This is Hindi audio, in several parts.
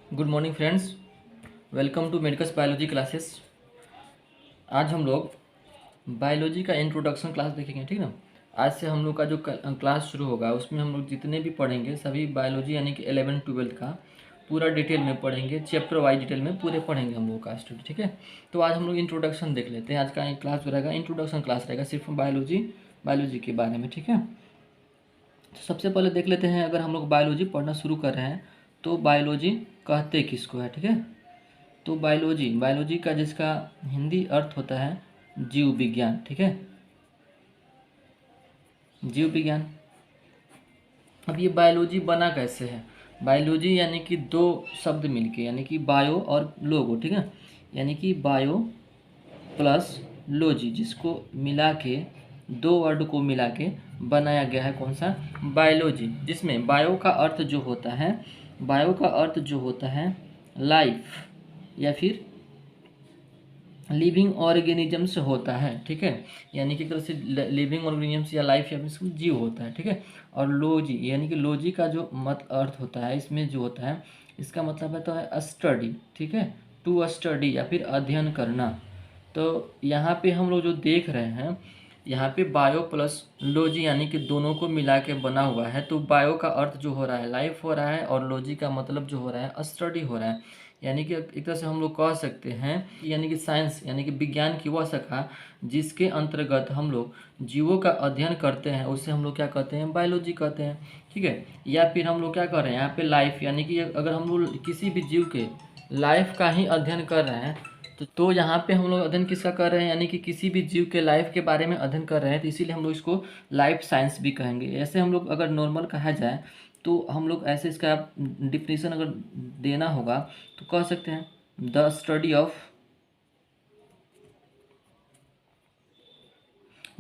Good morning friends, welcome to medical biology classes. आज हम लोग बायोलॉजी का इंट्रोडक्शन क्लास देखेंगे, ठीक ना। आज से हम लोग का जो क्लास शुरू होगा उसमें हम लोग जितने भी पढ़ेंगे सभी बायोलॉजी यानी कि 11th-12th का पूरा डिटेल में पढ़ेंगे, चैप्टर वाइज डिटेल में पूरे पढ़ेंगे हम लोग का स्टडी, ठीक है। तो आज हम लोग इंट्रोडक्शन देख लेते हैं। आज का क्लास जो रहेगा इंट्रोडक्शन क्लास रहेगा, सिर्फ बायोलॉजी के बारे में, ठीक है। तो सबसे पहले देख लेते हैं, अगर हम लोग बायोलॉजी पढ़ना शुरू कर रहे हैं तो बायोलॉजी कहते किसको है, ठीक है। तो बायोलॉजी बायोलॉजी का जिसका हिंदी अर्थ होता है जीव विज्ञान, ठीक है, जीव विज्ञान। अब ये बायोलॉजी बना कैसे है? बायोलॉजी यानी कि दो शब्द मिलके, यानी कि बायो और लोगो, ठीक है, यानी कि बायो प्लस लॉजी, जिसको मिला के दो वर्ड को मिला के बनाया गया है कौन सा? बायोलॉजी। जिसमें बायो का अर्थ जो होता है, बायो का अर्थ जो होता है लाइफ या फिर लिविंग ऑर्गेनिजम्स होता है, ठीक है, यानी कि एक तरह से लिविंग ऑर्गेनिजम्स या लाइफ या फिर जीव होता है, ठीक है। और लॉजी यानी कि लॉजी का जो मत अर्थ होता है, इसमें जो होता है इसका मतलब है तो है स्टडी, ठीक है, टू स्टडी या फिर अध्ययन करना। तो यहाँ पे हम लोग जो देख रहे हैं, यहाँ पे बायो प्लस लॉजी यानी कि दोनों को मिला के बना हुआ है। तो बायो का अर्थ जो हो रहा है लाइफ हो रहा है, और लॉजी का मतलब जो हो रहा है स्टडी हो रहा है। यानी कि एक तरह से हम लोग कह सकते हैं यानी कि साइंस यानी कि विज्ञान की वह शाखा जिसके अंतर्गत हम लोग जीवों का अध्ययन करते हैं, उसे हम लोग क्या कहते हैं? बायोलॉजी कहते हैं, ठीक है। या फिर हम लोग क्या कर रहे हैं यहाँ पे लाइफ, यानी कि अगर हम लोग किसी भी जीव के लाइफ का ही अध्ययन कर रहे हैं तो यहाँ पे हम लोग अध्ययन किसका कर रहे हैं? यानी कि किसी भी जीव के लाइफ के बारे में अध्ययन कर रहे हैं, तो इसीलिए हम लोग इसको लाइफ साइंस भी कहेंगे। ऐसे हम लोग अगर नॉर्मल कहा जाए तो हम लोग ऐसे इसका डिफिनीशन अगर देना होगा तो कह सकते हैं द स्टडी ऑफ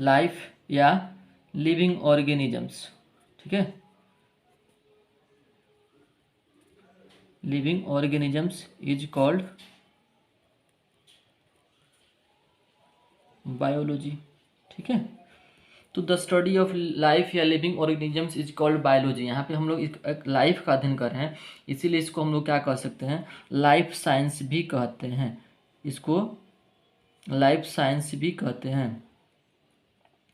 लाइफ या लिविंग ऑर्गेनिजम्स, ठीक है, living organisms is called biology, ठीक है। तो द स्टडी ऑफ लाइफ या living organisms is called biology. यहाँ पे हम लोग एक लाइफ का अध्ययन कर रहे हैं, इसीलिए इसको हम लोग क्या कह सकते हैं? लाइफ साइंस भी कहते हैं, इसको लाइफ साइंस भी कहते हैं।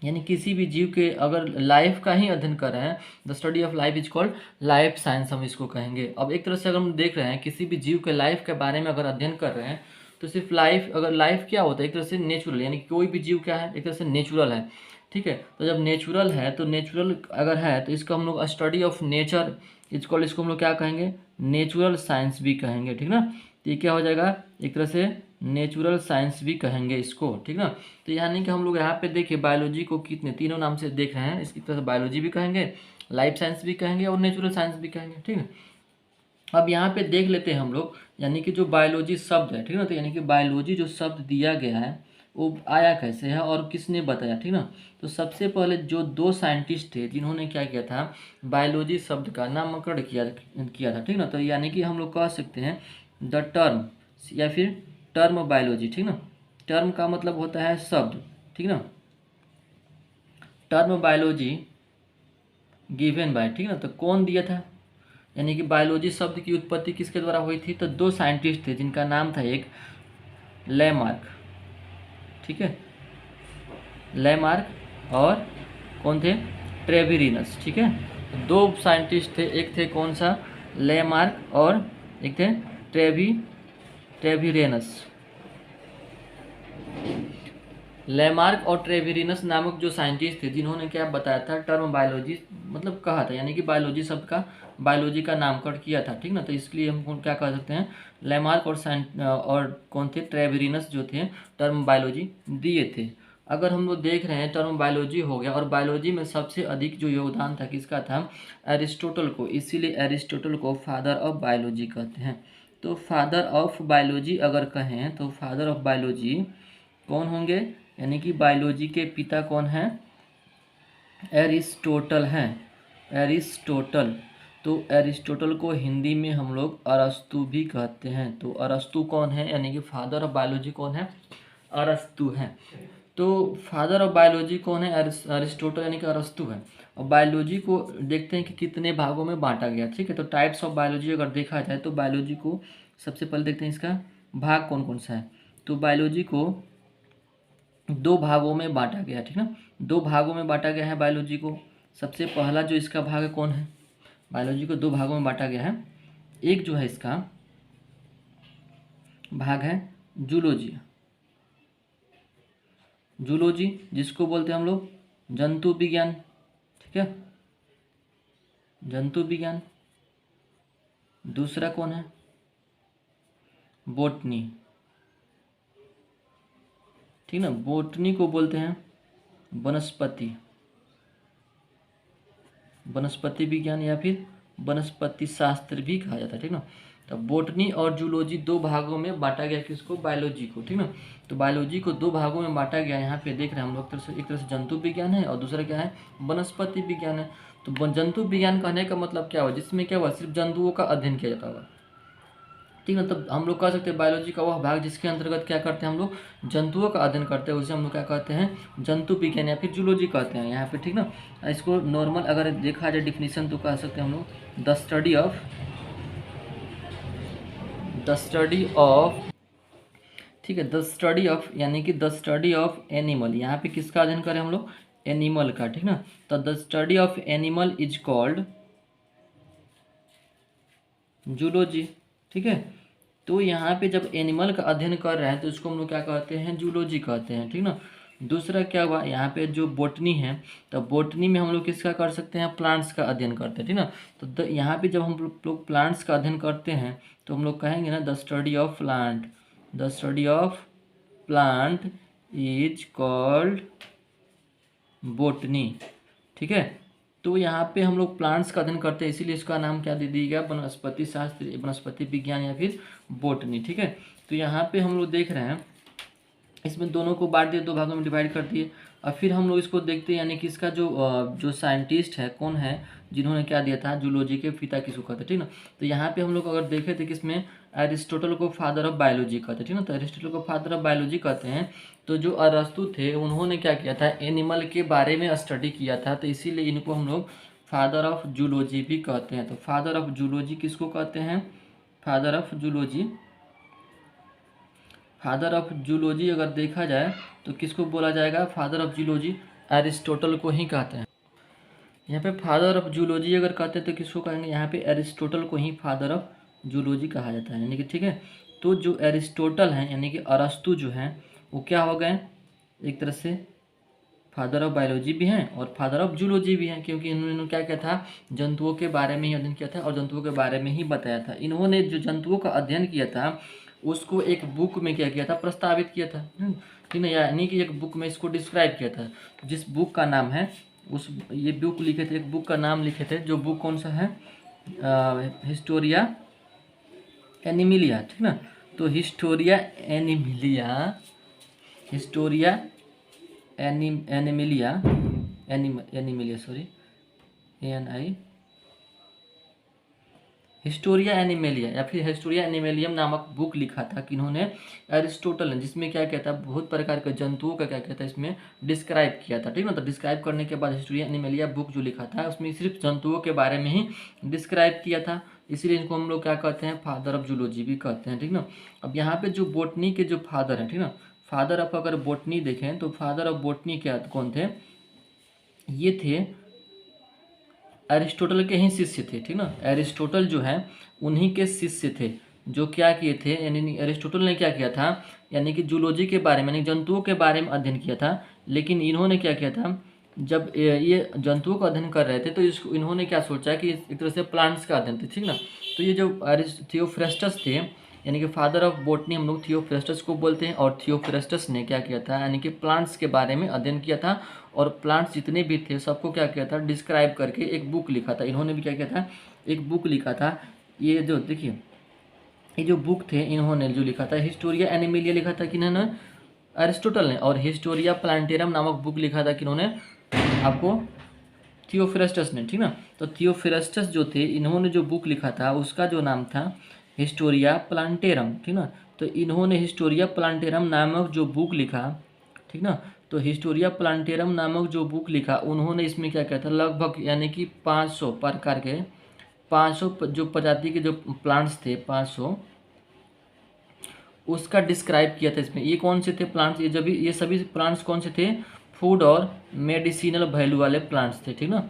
यानी किसी भी जीव के अगर लाइफ का ही अध्ययन कर रहे हैं, the study of life is called life science, हम इसको कहेंगे। अब एक तरह से अगर हम देख रहे हैं किसी भी जीव के लाइफ के बारे में अगर अध्ययन कर रहे हैं तो सिर्फ लाइफ, अगर लाइफ क्या होता है? एक तरह से नेचुरल, यानी कि कोई भी जीव क्या है? एक तरह से नेचुरल है, ठीक है। तो जब नेचुरल है तो नेचुरल अगर है तो इसको हम लोग study of nature is called, इसको हम लोग क्या कहेंगे? नेचुरल साइंस भी कहेंगे, ठीक ना। तो ये क्या हो जाएगा? एक तरह से नेचुरल साइंस भी कहेंगे इसको, ठीक ना। तो यानी कि हम लोग यहाँ पे देखिए बायोलॉजी को कितने तीनों नाम से देख रहे हैं, इसकी तरह से बायोलॉजी भी कहेंगे, लाइफ साइंस भी कहेंगे और नेचुरल साइंस भी कहेंगे, ठीक है। अब यहाँ पे देख लेते हैं हम लोग, यानी कि जो बायोलॉजी शब्द है, ठीक ना, तो यानी कि बायोलॉजी जो शब्द दिया गया है वो आया कैसे है और किसने बताया, ठीक ना। तो सबसे पहले जो दो साइंटिस्ट थे जिन्होंने क्या किया था, बायोलॉजी शब्द का नामकरण किया किया था, ठीक ना। तो यानी कि हम लोग कह सकते हैं द टर्म या फिर टर्म बायोलॉजी, ठीक ना। टर्म का मतलब होता है शब्द, ठीक ना, टर्म बायोलॉजी गिवन बाय, ठीक ना। तो कौन दिया था? यानी कि बायोलॉजी शब्द की उत्पत्ति किसके द्वारा हुई थी? तो दो साइंटिस्ट थे जिनका नाम था एक लेमार्क, ठीक है, लेमार्क और कौन थे? ट्रेविरिनस, ठीक है। दो साइंटिस्ट थे, एक थे कौन सा? लेमार्क और एक थे ट्रेविरेनस। लेमार्क और ट्रेविरिनस नामक जो साइंटिस्ट थे जिन्होंने क्या बताया था? टर्म बायोलॉजी मतलब कहा था, यानी कि बायोलॉजी शब्द का बायोलॉजी का नामकरण किया था, ठीक ना। तो इसलिए हम क्या कह सकते हैं? लेमार्क और कौन थे? ट्रेविरिनस जो थे टर्म बायोलॉजी दिए थे। अगर हम लोग देख रहे हैं टर्म बायोलॉजी हो गया, और बायोलॉजी में सबसे अधिक जो योगदान था किसका था? एरिस्टोटल को, इसीलिए एरिस्टोटल को फादर ऑफ बायोलॉजी कहते हैं। तो फादर ऑफ बायोलॉजी अगर कहें तो फादर ऑफ बायोलॉजी कौन होंगे? यानी कि बायोलॉजी के पिता कौन हैं? एरिस्टोटल हैं, एरिस्टोटल। तो एरिस्टोटल को हिंदी में हम लोग अरस्तु भी कहते हैं। तो अरस्तु कौन है? यानी कि फादर ऑफ बायोलॉजी कौन है? अरस्तु हैं। तो फादर ऑफ बायोलॉजी कौन है? अरिस्टोटल यानी कि अरस्तु है। और बायोलॉजी को देखते हैं कि कितने भागों में बांटा गया। ठीक है, तो टाइप्स ऑफ बायोलॉजी अगर देखा जाए तो बायोलॉजी को सबसे पहले देखते हैं इसका भाग कौन कौन सा है। तो बायोलॉजी को दो भागों में बांटा गया है। ठीक ना, दो भागों में बांटा गया है बायोलॉजी को। सबसे पहला जो इसका भाग है कौन है, बायोलॉजी को दो भागों में बांटा गया है। एक जो है इसका भाग है जूलॉजी, जूलॉजी जिसको बोलते हैं हम लोग जंतु विज्ञान। ठीक है, जंतु विज्ञान। दूसरा कौन है, बोटनी। ठीक ना, बोटनी को बोलते हैं वनस्पति, वनस्पति विज्ञान या फिर वनस्पति शास्त्र भी कहा जाता है। ठीक ना, तो बोटनी और जूलॉजी दो भागों में बांटा गया किसको, बायोलॉजी को। ठीक ना, तो बायोलॉजी को दो भागों में बांटा गया। यहाँ पे देख रहे हैं हम लोग एक तरह से जंतु विज्ञान है और दूसरा क्या है, वनस्पति विज्ञान है। तो जंतु विज्ञान कहने का मतलब क्या हुआ, जिसमें क्या हुआ, सिर्फ जंतुओं का अध्ययन किया जाता हुआ। ठीक है, तब हम लोग कह सकते हैं बायोलॉजी का वह भाग जिसके अंतर्गत क्या करते हैं हम लोग, जंतुओं का अध्ययन करते हैं, उसे हम लोग क्या कहते हैं, जंतु विज्ञान या फिर जूलॉजी कहते हैं यहाँ पे। ठीक ना, इसको नॉर्मल अगर देखा जाए डिफिनीशन तो कह सकते हैं हम लोग द स्टडी ऑफ, ठीक है, द स्टडी ऑफ यानी कि द स्टडी ऑफ एनिमल। यहाँ पे किसका अध्ययन करें हम लोग, एनिमल का। ठीक ना, तो the study of animal is called zoology. ठीक है, तो यहाँ पे जब एनिमल का अध्ययन कर रहे हैं तो इसको हम लोग क्या कहते हैं, जूलॉजी कहते हैं। ठीक ना, दूसरा क्या हुआ, यहाँ पे जो बोटनी है तो बोटनी में हम लोग किसका कर सकते हैं, प्लांट्स का अध्ययन करते हैं। ठीक ना, तो यहाँ पे जब हम लोग प्लांट्स का अध्ययन करते हैं तो हम लोग कहेंगे ना the study of plant, the study of plant is called botany. ठीक है, तो यहाँ पे हम लोग प्लांट्स का अध्ययन करते हैं इसीलिए इसका नाम क्या दे दिया गया, वनस्पति शास्त्र, वनस्पति विज्ञान या फिर बोटनी। ठीक है, तो यहाँ पे हम लोग देख रहे हैं इसमें दोनों को बांट दिए, दो भागों में डिवाइड कर दिए। और फिर हम लोग इसको देखते हैं यानी कि इसका जो साइंटिस्ट है कौन है, जिन्होंने क्या दिया था, जूलॉजी के पिता किसको कहते हैं। ठीक ना, तो यहाँ पे हम लोग अगर देखे थे कि इसमें एरिस्टोटल को फादर ऑफ बायोलॉजी कहते हैं। ठीक ना, तो एरिस्टोटल को फादर ऑफ बायोलॉजी कहते हैं। तो जो अरस्तु थे उन्होंने क्या किया था, एनिमल के बारे में स्टडी किया था, तो इसीलिए इनको हम लोग फादर ऑफ जूलॉजी भी कहते हैं। तो फादर ऑफ जूलॉजी किसको कहते हैं, father of zoology, father of zoology अगर देखा जाए तो किसको बोला जाएगा, फादर ऑफ जूलॉजी एरिस्टोटल को ही कहते हैं। यहाँ पे फादर ऑफ जूलॉजी अगर कहते हैं तो किसको कहेंगे, यहाँ पे एरिस्टोटल को ही फादर ऑफ जूलॉजी कहा जाता है। यानी कि ठीक है, तो जो एरिस्टोटल हैं यानी कि अरस्तु जो हैं वो क्या हो गए, एक तरह से फादर ऑफ बायोलॉजी भी हैं और फादर ऑफ जूलॉजी भी हैं, क्योंकि इन्होंने क्या किया था, जंतुओं के बारे में ही अध्ययन किया था और जंतुओं के बारे में ही बताया था। इन्होंने जो जंतुओं का अध्ययन किया था उसको एक बुक में क्या किया था, प्रस्तावित किया था। ठीक है, यानी कि एक बुक में इसको डिस्क्राइब किया था, जिस बुक का नाम है उस ये बुक लिखे थे, एक बुक का नाम लिखे थे, जो बुक कौन सा है, हिस्टोरिया एनिमिलिया। ठीक ना, तो Historia Animalia, Historia Animalia, Animalia sorry ANI, Historia animalia या फिर हिस्टोरिया एनिमेलियम नामक बुक लिखा था किन्होंने, एरिस्टोटल ने, जिसमें क्या कहता है, बहुत प्रकार के जंतुओं का क्या कहता है इसमें डिस्क्राइब किया था। ठीक ना, तो डिस्क्राइब करने के बाद हिस्टोरिया एनिमेलिया बुक जो लिखा था उसमें सिर्फ जंतुओं के बारे में ही डिस्क्राइब किया था, इसीलिए इनको हम लोग क्या कहते हैं, फादर ऑफ जूलॉजी भी कहते हैं। ठीक ना, अब यहाँ पे जो बोटनी के जो फादर हैं, ठीक ना, फादर ऑफ अगर बोटनी देखें तो फादर ऑफ बोटनी क्या कौन थे, ये थे एरिस्टोटल के ही शिष्य थे। ठीक ना, एरिस्टोटल जो है उन्हीं के शिष्य थे, जो क्या किए थे, यानी एरिस्टोटल ने क्या किया था, यानी कि जूलॉजी के बारे में यानी जंतुओं के बारे में अध्ययन किया था। लेकिन इन्होंने क्या किया था, जब ये जंतुओं का अध्ययन कर रहे थे तो इसको इन्होंने क्या सोचा कि एक तरह से प्लांट्स का अध्ययन थे। ठीक ना, तो ये जो थियोफ्रेस्टस थे यानी कि फादर ऑफ बोटनी हम लोग थियोफ्रेस्टस को बोलते हैं, और थियोफ्रेस्टस ने क्या किया था, यानी कि प्लांट्स के बारे में अध्ययन किया था और प्लांट्स जितने भी थे सबको क्या किया था, डिस्क्राइब करके एक बुक लिखा था। इन्होंने भी क्या किया था, एक बुक लिखा था। ये जो देखिए ये जो बुक थे इन्होंने जो लिखा था, हिस्टोरिया एनिमिलिया लिखा था किन्होंने, एरिस्टोटल ने, और हिस्टोरिया प्लांटेरम नामक बुक लिखा था किन्होंने, आपको थियोफ्रेस्टस ने। ठीक ना, तो थियोफ्रेस्टस जो थे इन्होंने जो बुक लिखा था उसका जो नाम था हिस्टोरिया प्लांटेरम। ठीक ना, तो इन्होंने हिस्टोरिया प्लांटेरम नामक जो बुक लिखा, ठीक ना, तो हिस्टोरिया प्लांटेरम नामक जो बुक लिखा उन्होंने इसमें क्या किया था, लगभग यानी कि 500 प्रकार के 500 जो प्रजाति के जो प्लांट्स थे 500 उसका डिस्क्राइब किया था इसमें। ये कौन से थे प्लांट्स, ये सभी प्लांट्स कौन से थे, फूड और मेडिसिनल वैल्यू वाले प्लांट्स थे, ठीक ना,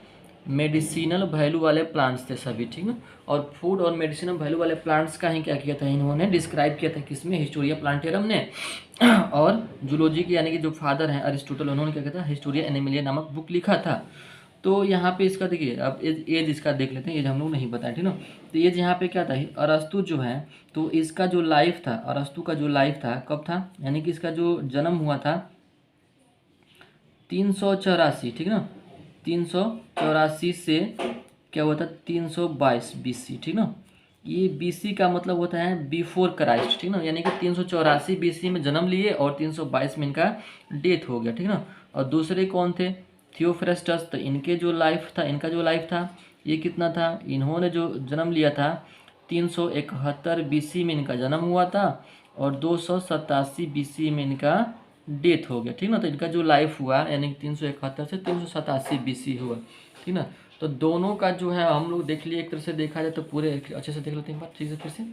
मेडिसिनल वैल्यू वाले प्लांट्स थे सभी, ठीक ना। और फूड और मेडिसिनल वैल्यू वाले प्लांट्स का ही क्या किया था, इन्होंने डिस्क्राइब किया था किसमें, हिस्टोरिया प्लांटेरम ने। और जूलॉजी के यानी कि जो फादर हैं अरिस्टोटल, उन्होंने क्या किया था, हिस्टोरिया एनिमलिया नामक बुक लिखा था। तो यहाँ पे इसका देखिए, अब एज इसका देख लेते हैं, एज हम लोग नहीं बताए, ठीक ना। तो एज यहाँ पे क्या था, अरस्तु जो है, तो इसका जो लाइफ था, अरस्तु का जो लाइफ था कब था, यानी कि इसका जो जन्म हुआ था 384, ठीक ना, 384 से क्या हुआ था 322 BC, ठीक ना। ये BC का मतलब होता है बिफोर क्राइस्ट, ठीक ना, यानी कि 384 BC में जन्म लिए और 322 में इनका डेथ हो गया, ठीक ना। और दूसरे कौन थे, थियोफ्रेस्टस, तो इनका जो लाइफ था ये कितना था, इन्होंने जो जन्म लिया था 371 BC में इनका जन्म हुआ था और 287 BC में इनका डेथ हो गया, ठीक ना। तो इनका जो लाइफ हुआ यानी 371 से 387 BC हुआ, ठीक ना। तो दोनों का जो है हम लोग देख लिए, एक तरह से देखा जाए तो पूरे अच्छे से देख लेते हैं एक बार ठीक से फिर से,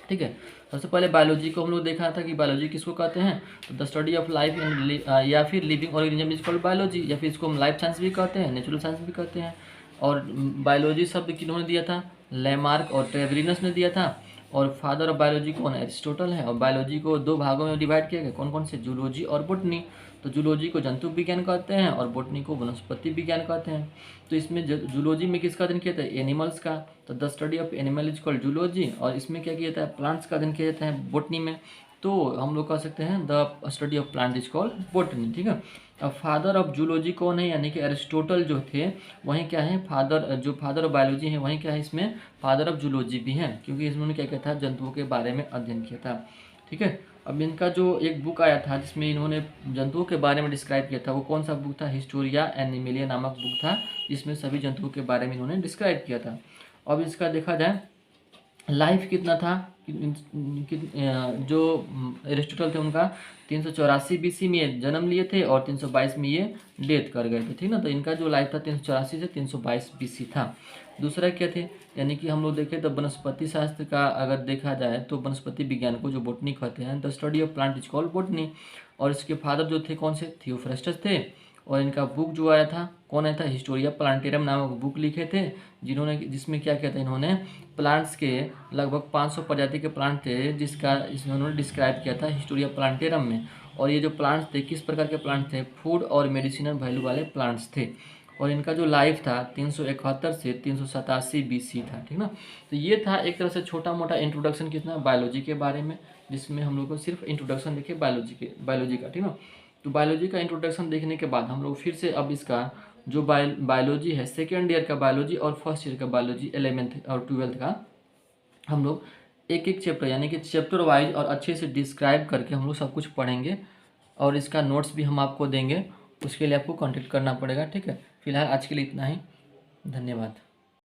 ठीक है। सबसे पहले बायोलॉजी को हम लोग देखा था कि बायोलॉजी किसको कहते हैं, तो the study of life in या फिर living organism is called biology, या फिर इसको हम लाइफ साइंस भी कहते हैं, नेचुरल साइंस भी कहते हैं। और बायोलॉजी शब्द किन्होंने दिया था, लैमार्क और ट्रेवरिनस ने दिया था। और फादर ऑफ बायोलॉजी कौन है, एरिस्टोटल है। और बायोलॉजी को दो भागों में डिवाइड किया गया, कौन कौन से, जूलॉजी और बोटनी। तो जूलॉजी को जंतु विज्ञान कहते हैं और बोटनी को वनस्पति विज्ञान कहते हैं। तो इसमें जूलॉजी में किसका अध्ययन किया था, एनिमल्स का, तो the study of animal is called zoology. और इसमें क्या किया जाता है, प्लांट्स का अध्ययन किया जाता है बोटनी में, तो हम लोग कह सकते हैं the study of plant is called botany, ठीक है। अब फादर ऑफ जूलॉजी कौन है, यानी कि एरिस्टोटल जो थे वहीं क्या है, फादर ऑफ बायोलॉजी है वहीं क्या है, इसमें फादर ऑफ जूलॉजी भी हैं, क्योंकि इन्होंने क्या किया था, जंतुओं के बारे में अध्ययन किया था, ठीक है। अब इनका जो एक बुक आया था जिसमें इन्होंने जंतुओं के बारे में डिस्क्राइब किया था, वो कौन सा बुक था, हिस्टोरिया एनिमलिया नामक बुक था, जिसमें सभी जंतुओं के बारे में इन्होंने डिस्क्राइब किया था। अब इसका देखा जाए लाइफ कितना था, जो एरिस्टोटल थे उनका 384 BC में जन्म लिए थे और 322 में ये डेथ कर गए थे, ठीक ना। तो इनका जो लाइफ था 384 से 322 BC था। दूसरा क्या थे, यानी कि हम लोग देखें तो वनस्पति शास्त्र का अगर देखा जाए तो वनस्पति विज्ञान को जो बोटनी कहते हैं, the study of plant is called botany. और इसके फादर जो थे कौन से, थियोफ्रेस्टस थे। और इनका बुक जो आया था कौन आया था, हिस्टोरिया प्लांटेरम नामक बुक लिखे थे, जिसमें क्या किया था, इन्होंने प्लांट्स के लगभग 500 प्रजाति के प्लांट थे जिसका इन्होंने डिस्क्राइब किया था हिस्टोरिया प्लांटेरम में। और ये जो प्लांट्स थे किस प्रकार के प्लांट थे, फूड और मेडिसिनल वैल्यू वाले प्लांट्स थे। और इनका जो लाइफ था 371 से 387 BC था, ठीक ना। तो ये था एक तरह से छोटा मोटा इंट्रोडक्शन कितना, बायोलॉजी के बारे में, जिसमें हम लोग को सिर्फ इंट्रोडक्शन देखे बायोलॉजी का, ठीक ना। तो बायोलॉजी का इंट्रोडक्शन देखने के बाद हम लोग फिर से अब इसका जो बायोलॉजी है, सेकेंड ईयर का बायोलॉजी और फर्स्ट ईयर का बायोलॉजी, 11th और 12th का, हम लोग एक एक चैप्टर यानी कि चैप्टर वाइज और अच्छे से डिस्क्राइब करके हम लोग सब कुछ पढ़ेंगे। और इसका नोट्स भी हम आपको देंगे, उसके लिए आपको कांटेक्ट करना पड़ेगा, ठीक है। फिलहाल आज के लिए इतना ही, धन्यवाद।